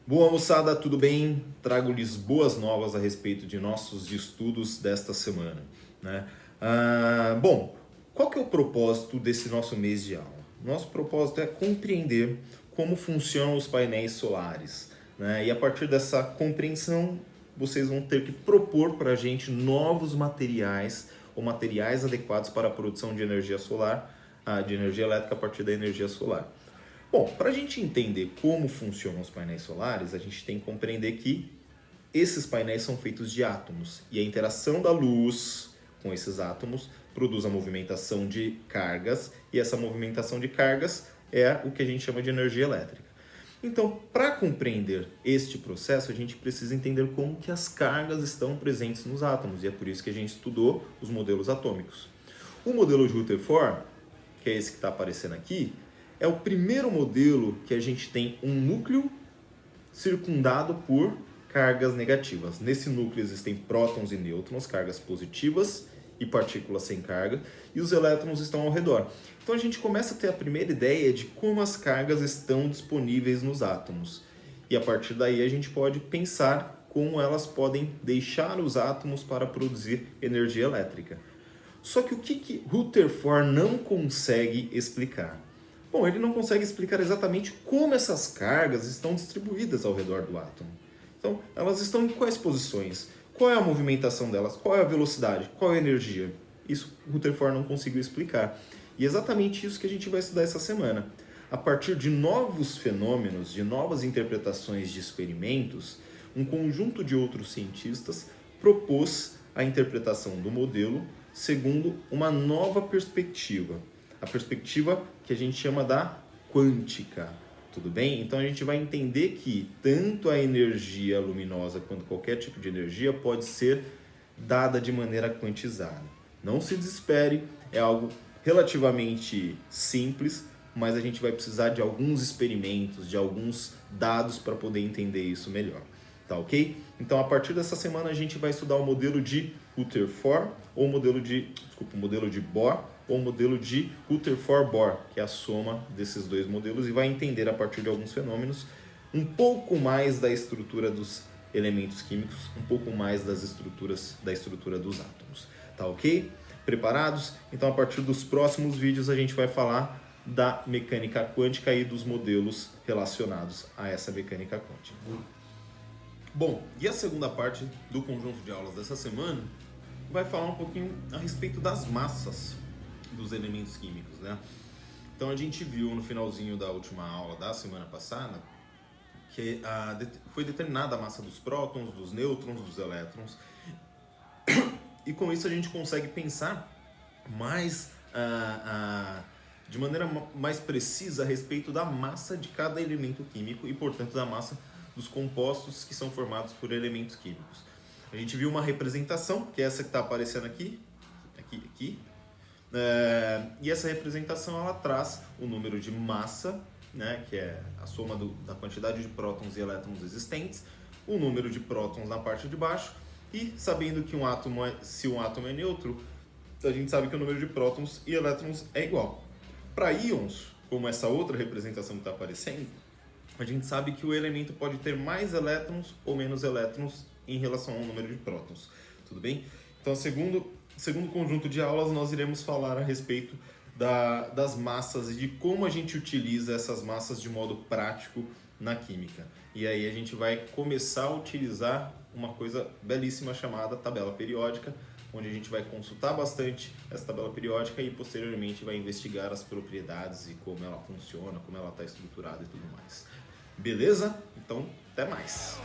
Boa moçada, tudo bem? Trago-lhes boas novas a respeito de nossos estudos desta semana, né? Bom, qual que é o propósito desse nosso mês de aula? Nosso propósito é compreender como funcionam os painéis solares, né? E a partir dessa compreensão, vocês vão ter que propor para a gente novos materiais ou materiais adequados para a produção de energia solar, de energia elétrica a partir da energia solar. Bom, para a gente entender como funcionam os painéis solares, a gente tem que compreender que esses painéis são feitos de átomos e a interação da luz com esses átomos produz a movimentação de cargas e essa movimentação de cargas é o que a gente chama de energia elétrica. Então, para compreender este processo, a gente precisa entender como que as cargas estão presentes nos átomos e é por isso que a gente estudou os modelos atômicos. O modelo de Rutherford, que é esse que está aparecendo aqui, é o primeiro modelo que a gente tem um núcleo circundado por cargas negativas. Nesse núcleo existem prótons e nêutrons, cargas positivas e partículas sem carga, e os elétrons estão ao redor. Então a gente começa a ter a primeira ideia de como as cargas estão disponíveis nos átomos. E a partir daí a gente pode pensar como elas podem deixar os átomos para produzir energia elétrica. Só que o que Rutherford não consegue explicar? Bom, ele não consegue explicar exatamente como essas cargas estão distribuídas ao redor do átomo. Então, elas estão em quais posições? Qual é a movimentação delas? Qual é a velocidade? Qual é a energia? Isso Rutherford não conseguiu explicar. E é exatamente isso que a gente vai estudar essa semana. A partir de novos fenômenos, de novas interpretações de experimentos, um conjunto de outros cientistas propôs a interpretação do modelo segundo uma nova perspectiva. A perspectiva que a gente chama da quântica, tudo bem? Então a gente vai entender que tanto a energia luminosa quanto qualquer tipo de energia pode ser dada de maneira quantizada. Não se desespere, é algo relativamente simples, mas a gente vai precisar de alguns experimentos, de alguns dados para poder entender isso melhor. Tá ok? Então a partir dessa semana a gente vai estudar o modelo de Rutherford ou o modelo de Bohr ou o modelo de Rutherford-Bohr, que é a soma desses dois modelos, e vai entender a partir de alguns fenômenos um pouco mais da estrutura dos elementos químicos, um pouco mais da estrutura dos átomos. Tá ok? Preparados? Então a partir dos próximos vídeos a gente vai falar da mecânica quântica e dos modelos relacionados a essa mecânica quântica. Bom, e a segunda parte do conjunto de aulas dessa semana vai falar um pouquinho a respeito das massas dos elementos químicos, né? Então a gente viu no finalzinho da última aula da semana passada que foi determinada a massa dos prótons, dos nêutrons, dos elétrons, e com isso a gente consegue pensar mais de maneira mais precisa a respeito da massa de cada elemento químico e, portanto, da massa dos compostos que são formados por elementos químicos. A gente viu uma representação, que é essa que está aparecendo aqui. E essa representação ela traz o número de massa, né, que é a soma da quantidade de prótons e elétrons existentes, o número de prótons na parte de baixo, e sabendo que se um átomo é neutro, a gente sabe que o número de prótons e elétrons é igual. Para íons, como essa outra representação que está aparecendo, a gente sabe que o elemento pode ter mais elétrons ou menos elétrons em relação ao número de prótons. Tudo bem? Então, segundo conjunto de aulas, nós iremos falar a respeito das massas e de como a gente utiliza essas massas de modo prático na química. E aí a gente vai começar a utilizar uma coisa belíssima chamada tabela periódica, onde a gente vai consultar bastante essa tabela periódica e posteriormente vai investigar as propriedades e como ela funciona, como ela está estruturada e tudo mais. Beleza? Então, até mais!